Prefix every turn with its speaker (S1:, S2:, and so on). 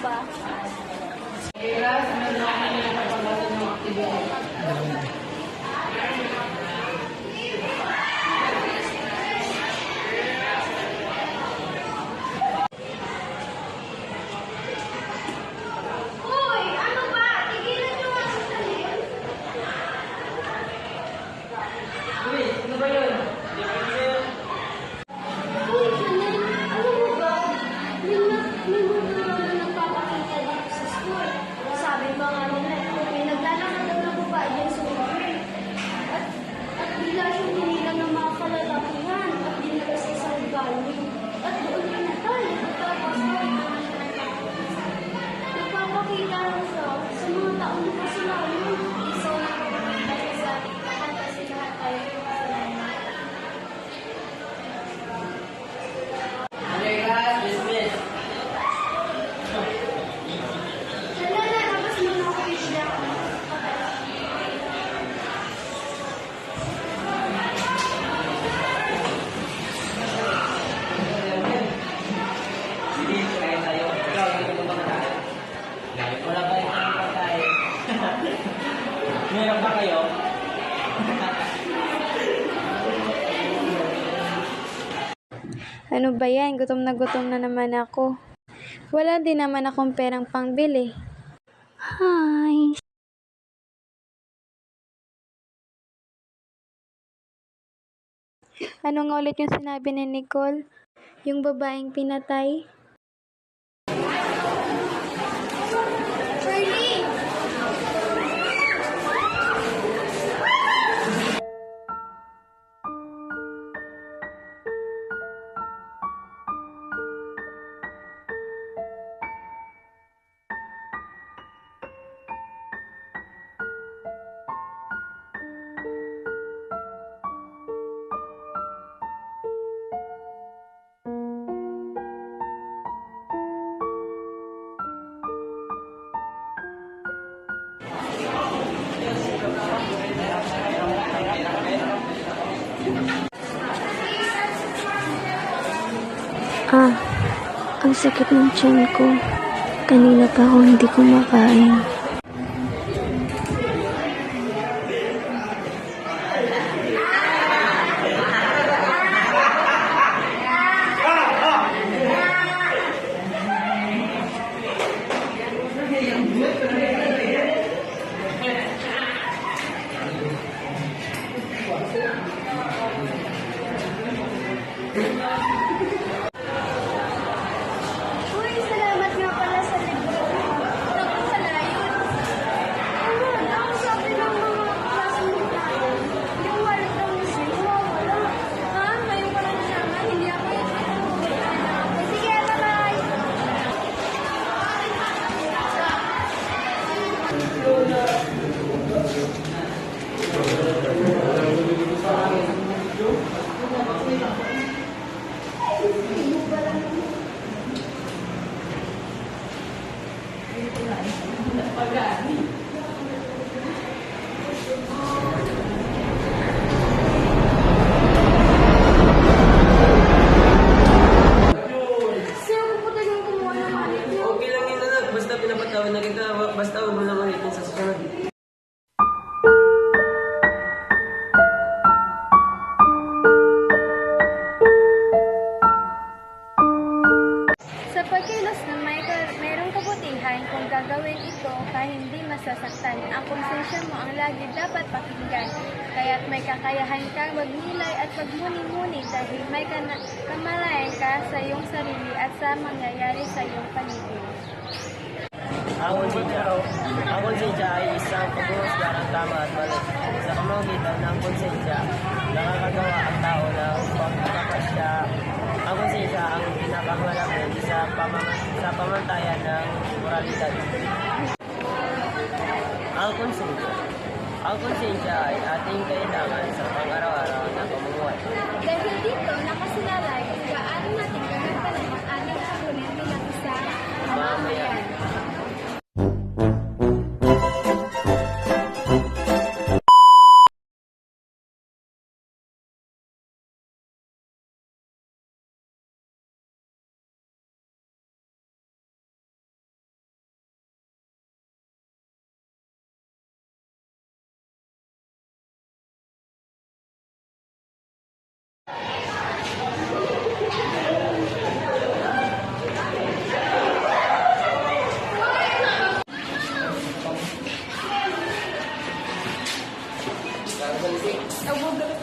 S1: pa. Hoy! Ano ba? Tigilan nyo nga sa salit.
S2: Uy, ano ba yun?
S1: Hoy, Janelle, ano mo ba? May mga nagpapakita dito sa school. Sabi ba nga nila, may naglalakad daw na babae dyan sa uwi. At bigla siyang hinilang ng mga kalalakihan at dinala sa isang galing. At doon pinatay. Nagpapakita lang siya sa mga taong nakasalanan. Isa na nagpapakita siya sa lahat kasi lahat tayo kasalanan.
S2: Okay, guys, dismiss.
S1: Janelle, tapos muna ako isda.
S2: Sige, kaya tayo. Ikaw, hindi ko ba natin? Wala ba yung pagkain? Meron ba kayo?
S3: Ano ba yan? Gutom na naman ako. Wala din naman akong perang pangbili. Hi! Ano nga ulit yung sinabi ni Nicole? Yung babaeng pinatay?
S1: Shirley!
S3: Ang sakit ng tiyan ko. Kanina pa ako hindi kumakain.
S1: Uy, salamat nga pala sa libro. Naku, wala yun. Ano, ang sabi ng mga classmate natin, yung wallet daw ni Sis, mawala. Ha? Ngayon pa lang siya nga, hindi ako yun. Sige, bye-bye. Sir, ako po talagang kumuha ng wallet niyo.
S2: Okay lang yun, anak. Basta pinapatawad na kita. Basta huwag mo lang ulitin sa susunod.
S3: Sa pagkilos ng mayroong kabutihan kung gagawin ito kahit hindi masasaktan. Ang konsensya mo ang lagi dapat pakinggan. Kaya't may kakayahan kang magnilay at magmuni-muni dahil may kamalayan ka sa iyong sarili at sa mangyayari sa iyong paligid.
S2: Ang konsensya ay isang paghuhusga ng tama at mali. Sa pamamagitan ng konsensya, nakakagawa ang tao ng pagkakasya. Ang konsensya ang pinakamalaki sa pamantayan ng moralidad. Ang konsensya ay ating kailangan sa pang-araw-araw na pamumuhay.
S3: Dahil dito, nakasalalay kung gaano natin gagawin ang ating kahunin bilang isang mamamayan.
S1: Nagbubulot.